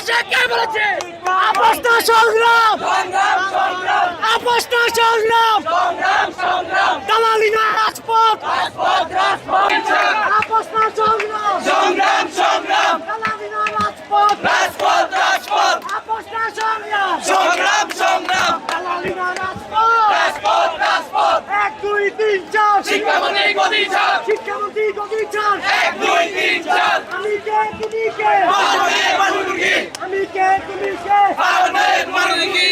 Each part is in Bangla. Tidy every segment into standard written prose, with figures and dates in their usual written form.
আপোষে কে বলেছে? আপোষ না সংগ্রাম, আপোষ না সংগ্রাম, দালালি না রাজপথ, আপোষ না সংগ্রাম, দালালি না রাজপথ, আপোষ না সংগ্রাম, দালালি না রাজপথ। 1 2 3 4 শিক্ষামন্ত্রী গদি ছাড়, শিক্ষামন্ত্রী গদি ছাড়। 1 2 3 4 আমি কে তুমি কে? ভারতের মানুষকে, আমি কে তুমি কে? ভারতের মানুষকে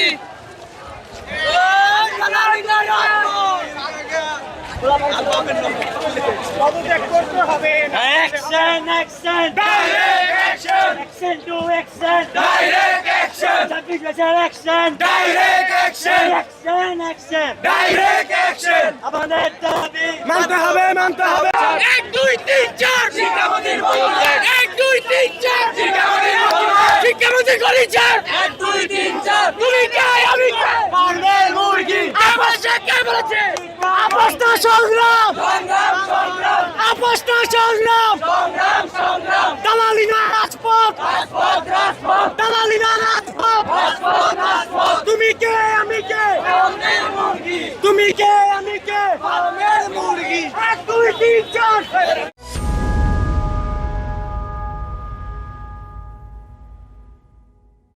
পদত্যাগ করতে হবে। Action action direct action, action to action direct action, ছাব্বিশ বছর action direct action, action action direct action আমাদের দাবি মানতে হবে। 1 2 3 4 শিক্ষামন্ত্রীর পদত্যাগ, 1 2 3 4 শিক্ষামন্ত্রীর পদত্যাগ, শিক্ষামন্ত্রী গদি ছাড়। 1 2 3 4 তুমি কে? আমি কে? পারবেন মুরগি আপোষে কে বলেছে? আপোষ না সংগ্রাম, সংগ্রাম, আপোষ না সংগ্রাম, দালালি না